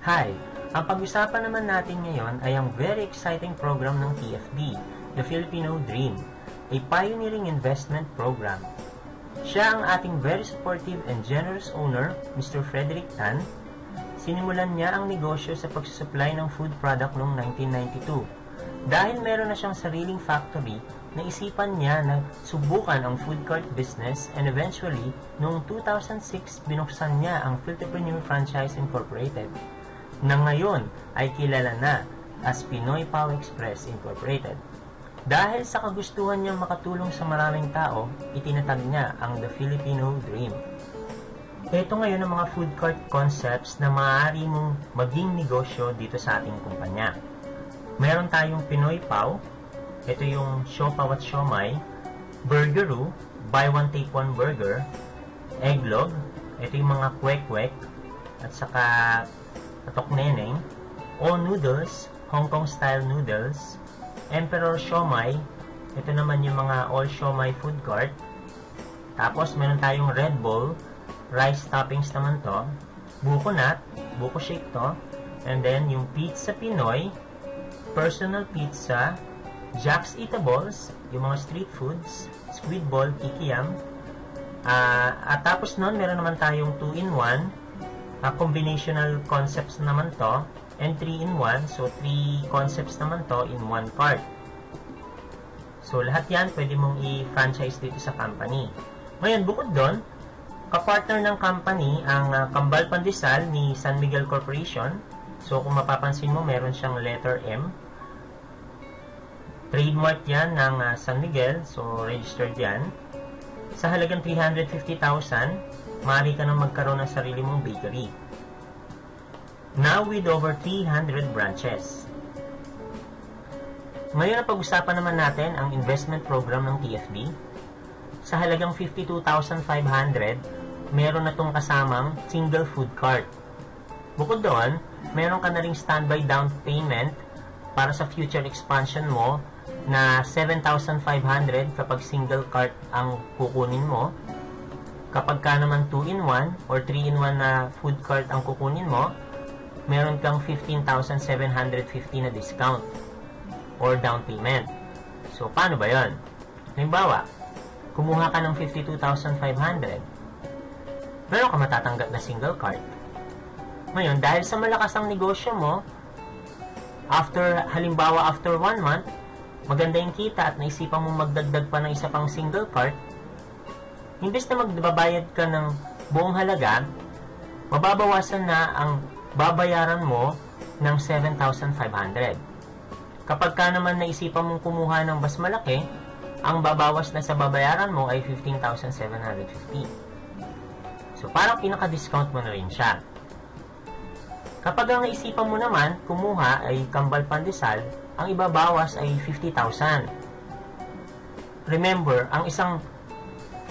Hi! Ang pag-usapan naman natin ngayon ay ang very exciting program ng TFD, the Filipino Dream, a pioneering investment program. Siya ang ating very supportive and generous owner, Mr. Frederick Tan. Sinimulan niya ang negosyo sa pagsusupply ng food product noong 1992. Dahil meron na siyang sariling factory, naisipan niya na subukan ang food cart business and eventually, noong 2006, binuksan niya ang Filtipreneur Franchise Incorporated, na ngayon ay kilala na as Pinoy Pau Express Incorporated. Dahil sa kagustuhan niyang makatulong sa maraming tao, itinatag niya ang The Filipino Dream. Ito ngayon ang mga food cart concepts na maaari mong maging negosyo dito sa ating kumpanya. Meron tayong Pinoy Pau, ito yung Siopaw at Siomai, Burgeroo, Buy One Take One Burger, Egglog, ito yung mga kwek-kwek, at saka Patok Neneng, O Noodles, Hong Kong Style Noodles, Emperor Siomai, ito naman yung mga All Siomai Food Cart. Tapos meron tayong Red Bull, rice toppings naman to, Buko Nut, Buko Shake to, and then yung Pizza Pinoy, Personal Pizza, Jack's Eatables, yung mga street foods, Squid Ball, Kikiam. At tapos nun, meron naman tayong 2-in-1, combinational concepts naman to, and 3-in-1, so 3 concepts naman to in 1 cart. So, lahat yan pwede mong i-franchise dito sa company. Ngayon, bukod doon, kapartner ng company ang Kambal Pandesal ni San Miguel Corporation. So, kung mapapansin mo, meron siyang letter M. Trademark yan ng San Miguel, so registered yan. Sa halagang 350,000, maaari ka nang magkaroon ng sarili mong bakery. Now with over 300 branches. Ngayon ang pag-usapan naman natin ang investment program ng TFD. Sa halagang 52,500, meron na itong kasamang single food cart. Bukod doon, meron ka na ring standby down payment para sa future expansion mo na 7,500 kapag single cart ang kukunin mo. Kapag ka naman 2-in-1 or 3-in-1 na food cart ang kukunin mo, meron kang 15,750 na discount or down payment. So, paano ba yun? Halimbawa, kumuha ka ng 52,500, meron ka matatanggap na single cart. Ngayon, dahil sa malakas ang negosyo mo, halimbawa after 1 month, maganda yung kita at naisipan mong magdagdag pa ng isa pang single cart, imbes na magbabayad ka ng buong halaga, mababawasan na ang babayaran mo ng 7,500. Kapag ka naman naisipan mong kumuha ng mas malaki, ang babawas na sa babayaran mo ay 15,750. So, parang pinaka-discount mo na rin siya. Kapag ang naisipan mo naman, kumuha ay Kambal Pandesal, ang ibabawas ay 50,000. Remember, ang isang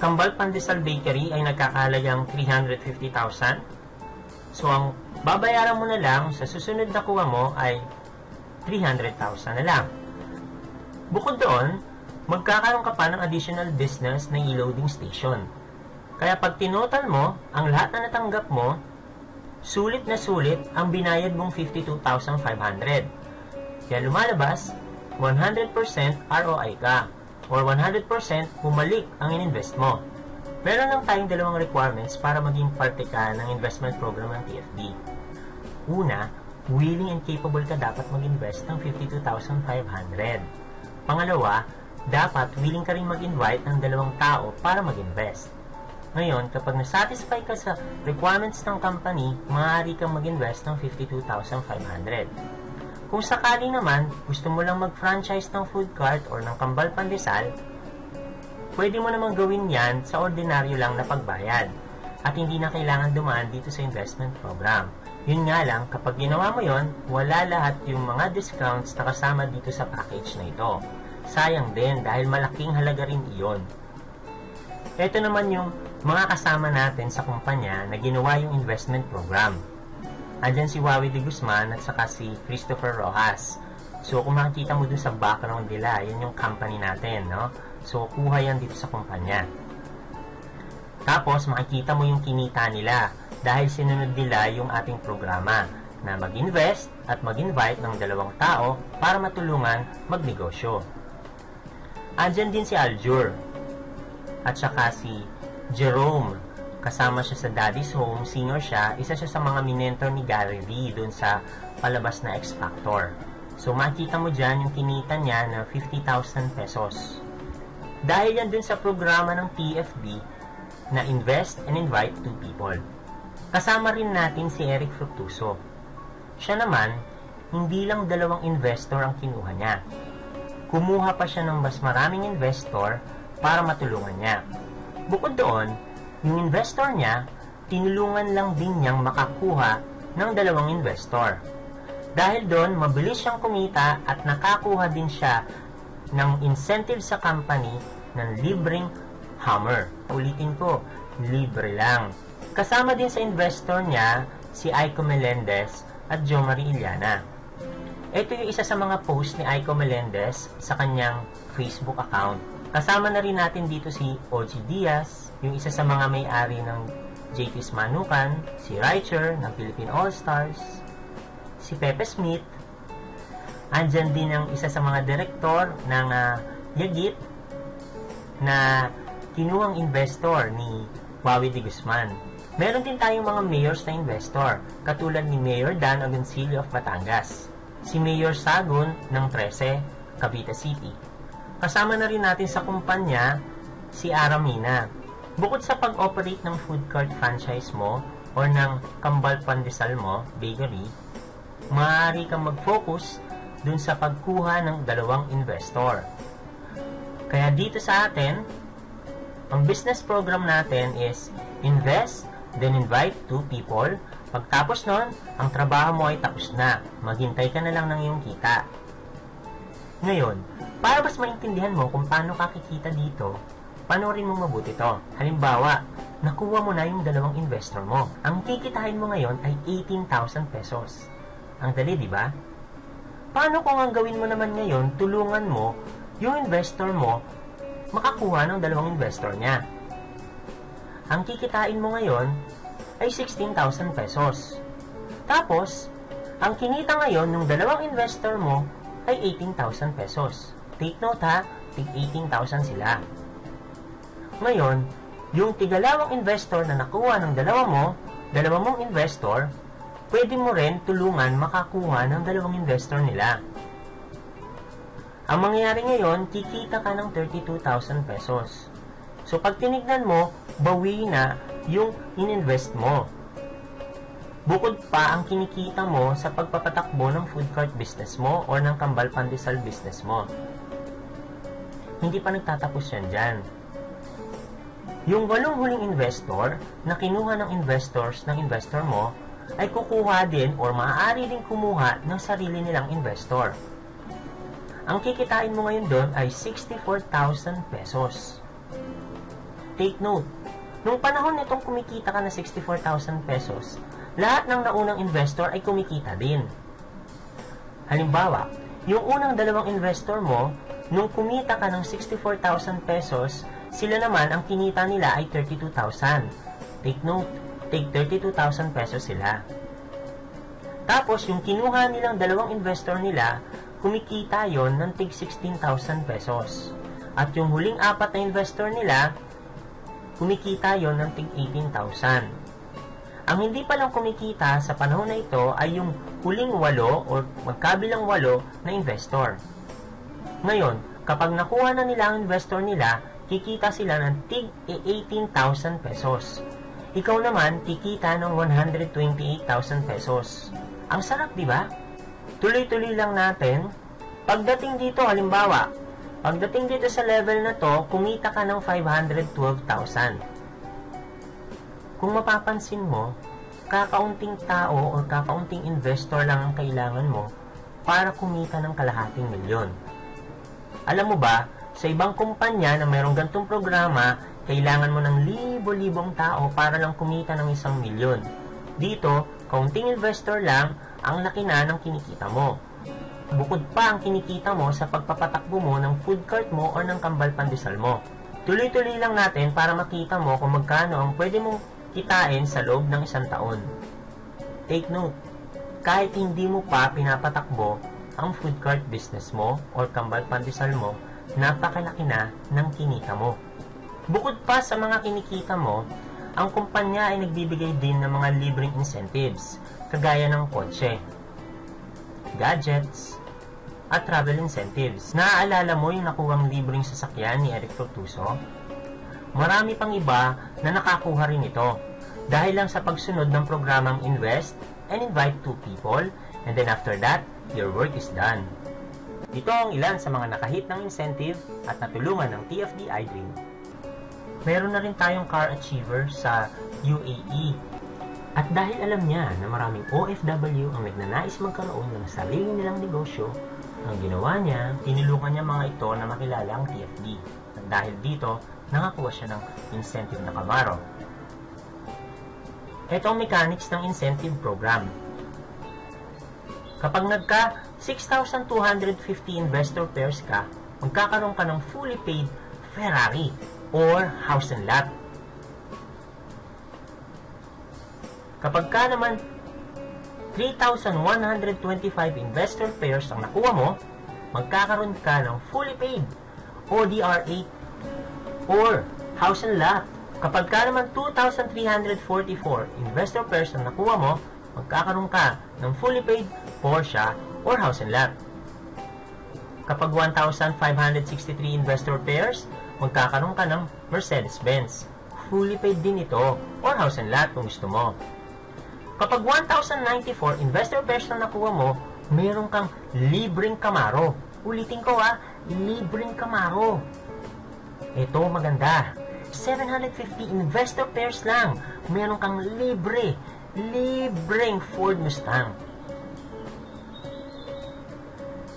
Kambal Pandesal Bakery ay nagkakahalagang 350,000. So, ang babayaran mo na lang sa susunod na kuha mo ay 300,000 na lang. Bukod doon, magkakaroon ka pa ng additional business na e-loading station. Kaya pag tinotal mo, ang lahat na natanggap mo, sulit na sulit ang binayad mong 52,500. Kaya lumalabas, 100% ROI ka, or 100% bumalik ang ininvest mo. Meron lang tayong dalawang requirements para maging parte ka ng investment program ng TFD. Una, willing and capable ka dapat mag-invest ng 52,500. Pangalawa, dapat willing ka rin mag-invite ng 2 tao para mag-invest. Ngayon, kapag nasatisfy ka sa requirements ng company, maaari kang mag-invest ng 52,500. Kung sakali naman, gusto mo lang mag-franchise ng food cart or ng Kambal Pandesal, pwede mo namang gawin yan sa ordinaryo lang na pagbayad at hindi na kailangan dumaan dito sa investment program. Yun nga lang, kapag ginawa mo yon, wala lahat yung mga discounts na kasama dito sa package na ito. Sayang din dahil malaking halaga rin iyon. Ito naman yung mga kasama natin sa kumpanya na ginawa yung investment program. Andyan si Wawi de Guzman at saka si Christopher Rojas. So, kung makikita mo dun sa background nila, yun yung company natin, no? So, kuha yan dito sa kumpanya. Tapos, makikita mo yung kinita nila dahil sinunod nila yung ating programa. na mag-invest at mag-invite ng dalawang tao para matulungan magnegosyo. Andyan din si Aljur at saka si Jerome. Kasama siya sa Daddy's Home, senior siya, isa siya sa mga minentor ni Gary Vee dun sa palabas na X Factor. So makita mo dyan yung kinita niya na 50,000 pesos. Dahil yan dun sa programa ng TFB na Invest and Invite Two People. Kasama rin natin si Eric Fructuoso. Siya naman, hindi lang dalawang investor ang kinuha niya. Kumuha pa siya ng mas maraming investor para matulungan niya. Bukod doon, yung investor niya, tinulungan lang din niyang makakuha ng dalawang investor. Dahil doon, mabilis siyang kumita at nakakuha din siya ng incentive sa company ng libreng hammer. Ulitin ko, libre lang. Kasama din sa investor niya si Aiko Melendez at Jo Marie Iliana. Ito yung isa sa mga post ni Aiko Melendez sa kanyang Facebook account. Kasama na rin natin dito si OG Diaz, yung isa sa mga may-ari ng JT's Manukan, si Reicher ng Philippine All-Stars, si Pepe Smith, andyan din ang isa sa mga direktor ng Yagit na kinuhang investor ni Wawi de Guzman. Meron din tayong mga mayors na investor, katulad ni Mayor Dan Agoncillo of Batangas, si Mayor Sagun ng 13, Cavite City. Kasama na rin natin sa kumpanya si Aramina. Bukod sa pag-operate ng food cart franchise mo or ng Kambal Pandesal mo, bakery, maaari kang mag-focus dun sa pagkuha ng dalawang investor. Kaya dito sa atin, ang business program natin is invest, then invite two people. Pagtapos nun, ang trabaho mo ay tapos na. Maghintay ka na lang ng iyong kita. Ngayon, para mas maintindihan mo kung paano ka kikita dito, panoorin mo mabuti to. Halimbawa, nakuha mo na yung dalawang investor mo. Ang kikitain mo ngayon ay 18,000 pesos. Ang dali, di ba? Paano kung ang gawin mo naman ngayon, tulungan mo yung investor mo makakuha ng dalawang investor niya? Ang kikitain mo ngayon ay 16,000 pesos. Tapos, ang kinita ngayon ng dalawang investor mo ay 18,000 pesos. Take note ha, tig 18,000 sila. Ngayon, yung tigalawang investor na nakuha ng dalawa mong investor, pwede mo rin tulungan makakuha ng dalawang investor nila. Ang mangyayari ngayon, kikita ka ng 32,000 pesos. So, pag tinignan mo, bawi na yung ininvest mo. Bukod pa ang kinikita mo sa pagpapatakbo ng food cart business mo o ng Kambal Pandesal business mo. Hindi pa nagtatapos yan dyan. Yung 8 huling investor na kinuha ng investors ng investor mo ay kukuha din or maaari din kumuha ng sarili nilang investor. Ang kikitain mo ngayon doon ay 64,000 pesos. Take note, nung panahon nitong kumikita ka na 64,000 pesos, lahat ng naunang investor ay kumikita din. Halimbawa, yung unang dalawang investor mo, nung kumita ka ng 64,000 pesos, sila naman ang kinita nila ay 32,000. Take note, take 32,000 pesos sila. Tapos, yung kinuha nilang dalawang investor nila, kumikita yon ng tig 16,000 pesos. At yung huling 4 na investor nila, kumikita yon ng tig 18,000. Ang hindi pa lang kumikita sa panahon na ito ay yung huling 8 o magkabilang 8 na investor. Ngayon, kapag nakuha na nila ang investor nila, kikita sila ng tig 18,000 pesos. Ikaw naman, kikita ng 128,000 pesos. Ang sarap, di ba? Tuloy-tuloy lang natin. Pagdating dito, halimbawa, pagdating dito sa level na to, kumita ka ng 512,000. Kung mapapansin mo, kakaunting tao o kakaunting investor lang ang kailangan mo para kumita ng kalahating milyon. Alam mo ba, sa ibang kumpanya na mayroong gantong programa, kailangan mo ng libo-libong tao para lang kumita ng 1 milyon. Dito, kaunting investor lang, ang laki na ng kinikita mo. Bukod pa ang kinikita mo sa pagpapatakbo mo ng food cart mo o ng Kambal Pandesal mo. Tuloy-tuloy lang natin para makita mo kung magkano ang pwede mong kitain sa loob ng 1 taon. Take note, kahit hindi mo pa pinapatakbo ang food cart business mo or kambal pandesal mo, napakalaki na ng kinita mo. Bukod pa sa mga kinikita mo, ang kumpanya ay nagbibigay din ng mga libreng incentives, kagaya ng kotse, gadgets, at travel incentives. Naaalala mo yung nakuhang libreng sasakyan ni Eric Fructuoso? Marami pang iba na nakakuha rin ito dahil lang sa pagsunod ng programang Invest and Invite 2 People, and then after that, your work is done. Ito ang ilan sa mga nakahit ng incentive at natulungan ng TFD iDream. Meron na rin tayong car achiever sa UAE. At dahil alam niya na maraming OFW ang nagnanais magkaroon ng sarili nilang negosyo, ang ginawa niya, tinulungan niya mga ito na makilala ang TFD. At dahil dito, nakakuha siya ng incentive na Camaro. Ito ang mechanics ng incentive program. Kapag nagka 6,250 investor pairs ka, magkakaroon ka ng fully paid Ferrari or house and lot. Kapag ka naman 3,125 investor pairs ang nakuha mo, magkakaroon ka ng fully paid ODR8 or house and lot. Kapag ka naman 2,344 investor pairs ang nakuha mo, magkakaroon ka ng fully paid Porsche or house and lot. Kapag 1,563 investor pairs, magkakaroon ka ng Mercedes-Benz. Fully paid din ito or house and lot kung gusto mo. Kapag 1,094 investor pairs na nakuha mo, meron kang libreng Camaro. Ulitin ko libreng Camaro. Ito maganda. 750 investor pairs lang, meron kang libreng Ford Mustang.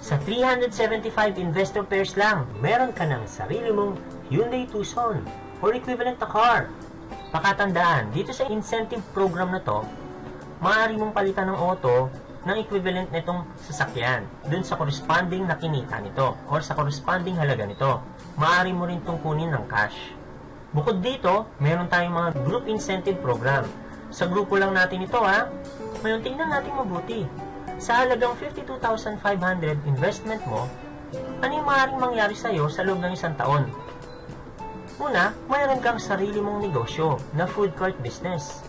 Sa 375 investor pairs lang, meron ka ng sarili mong Hyundai Tucson or equivalent na car. Pakatandaan, dito sa incentive program na to, maaari mong palitan ng auto ng equivalent nitong sasakyan dun sa corresponding na kinita nito or sa corresponding halaga nito. Maaari mo rin itong kunin ng cash. Bukod dito, meron tayong mga group incentive program. Sa grupo lang natin ito Ngayon, tingnan natin mabuti. Sa halagang 52,500 investment mo, ano yung maaaring mangyari sa'yo sa loob ng isang taon? Una, mayroon kang sarili mong negosyo na food cart business.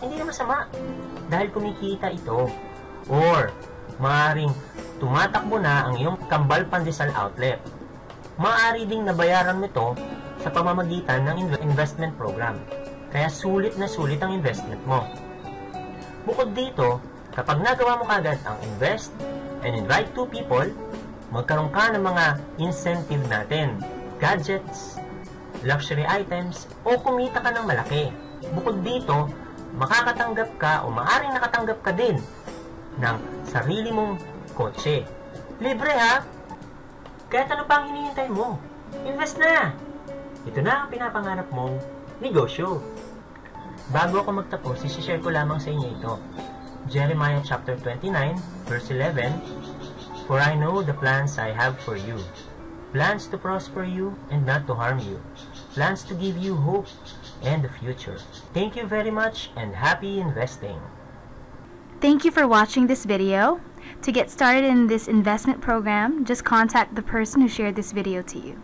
Hindi na masama dahil kumikita ito. Or, maaaring tumatakbo na ang iyong kambal pandesal outlet. Maaari ding nabayaran mo ito sa pamamagitan ng investment program. Kaya sulit na sulit ang investment mo. Bukod dito, kapag nagawa mo kagad ang invest and invite 2 people, magkaroon ka ng mga incentive natin, gadgets, luxury items, o kumita ka ng malaki. Bukod dito, makakatanggap ka o maaaring nakatanggap ka din ng sarili mong kotse. Libre Kaya ano pa ang hinihintay mo? Invest na! Ito na ang pinapangarap mong negosyo. Bago ako magtapos, isi-share ko lamang sa inyo ito. Jeremiah chapter 29, verse 11, For I know the plans I have for you, plans to prosper you and not to harm you, plans to give you hope and a future. Thank you very much and happy investing. Thank you for watching this video. To get started in this investment program, just contact the person who shared this video to you.